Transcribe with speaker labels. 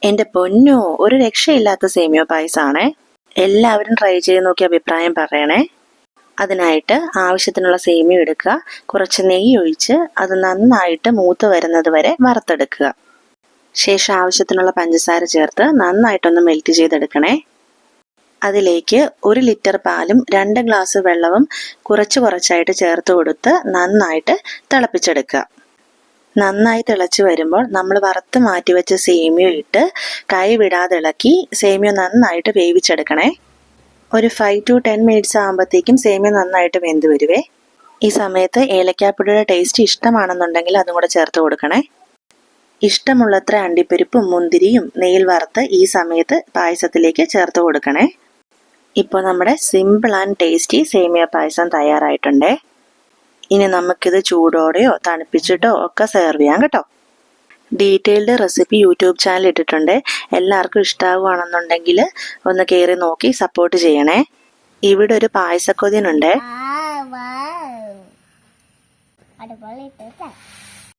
Speaker 1: എൻ്റെ പൊന്നോ, ഒരു രക്ഷയില്ലാത്ത സേമിയ പായസമാണേ. എല്ലാവരും ട്രൈ ചെയ്ത് നോക്കി അഭിപ്രായം പറയണേ. അതിനായിട്ട് ആവശ്യത്തിനുള്ള സേമിയ എടുക്കുക, കുറച്ച് നെയ്യ് ഒഴിച്ച് അത് നന്നായിട്ട് മൂത്ത് വരുന്നത് വരെ വറുത്തെടുക്കുക. ശേഷം ആവശ്യത്തിനുള്ള പഞ്ചസാര ചേർത്ത് നന്നായിട്ടൊന്ന് മെൽറ്റ് ചെയ്തെടുക്കണേ. അതിലേക്ക് 1 ലിറ്റർ പാലും 2 ഗ്ലാസ് വെള്ളവും കുറച്ചായിട്ട് ചേർത്ത് കൊടുത്ത് നന്നായിട്ട് തിളപ്പിച്ചെടുക്കുക. നന്നായി തിളച്ച് വരുമ്പോൾ നമ്മൾ വറുത്ത് മാറ്റി വെച്ച സേമിയ ഇട്ട് കൈ വിടാതെ ഇളക്കി സേമിയ നന്നായിട്ട് വേവിച്ചെടുക്കണേ. ഒരു 5 to 10 മിനിറ്റ്സ് ആകുമ്പോഴത്തേക്കും സേമിയ നന്നായിട്ട് വെന്ത് വരുവേ. ഈ സമയത്ത് ഏലക്കാപ്പൊടിയുടെ ടേസ്റ്റ് ഇഷ്ടമാണെന്നുണ്ടെങ്കിൽ അതും കൂടെ ചേർത്ത് കൊടുക്കണേ. ഇഷ്ടമുള്ളത്ര അണ്ടിപ്പരിപ്പും മുന്തിരിയും നെയ്യിൽ വറുത്ത് ഈ സമയത്ത് പായസത്തിലേക്ക് ചേർത്ത് കൊടുക്കണേ. ഇപ്പോൾ നമ്മുടെ സിമ്പിൾ ആൻഡ് ടേസ്റ്റി സേമിയ പായസം തയ്യാറായിട്ടുണ്ടേ. ഇനി നമുക്കിത് ചൂടോടെയോ തണുപ്പിച്ചിട്ടോ ഒക്കെ സെർവ് ചെയ്യാം കേട്ടോ. ഡീറ്റെയിൽഡ് റെസിപ്പി യൂട്യൂബ് ചാനൽ ഇട്ടിട്ടുണ്ട്. എല്ലാവർക്കും ഇഷ്ടമാവുകയാണെന്നുണ്ടെങ്കിൽ ഒന്ന് കയറി നോക്കി സപ്പോർട്ട് ചെയ്യണേ. ഇവിടെ ഒരു പായസക്കൊതിനുണ്ട്.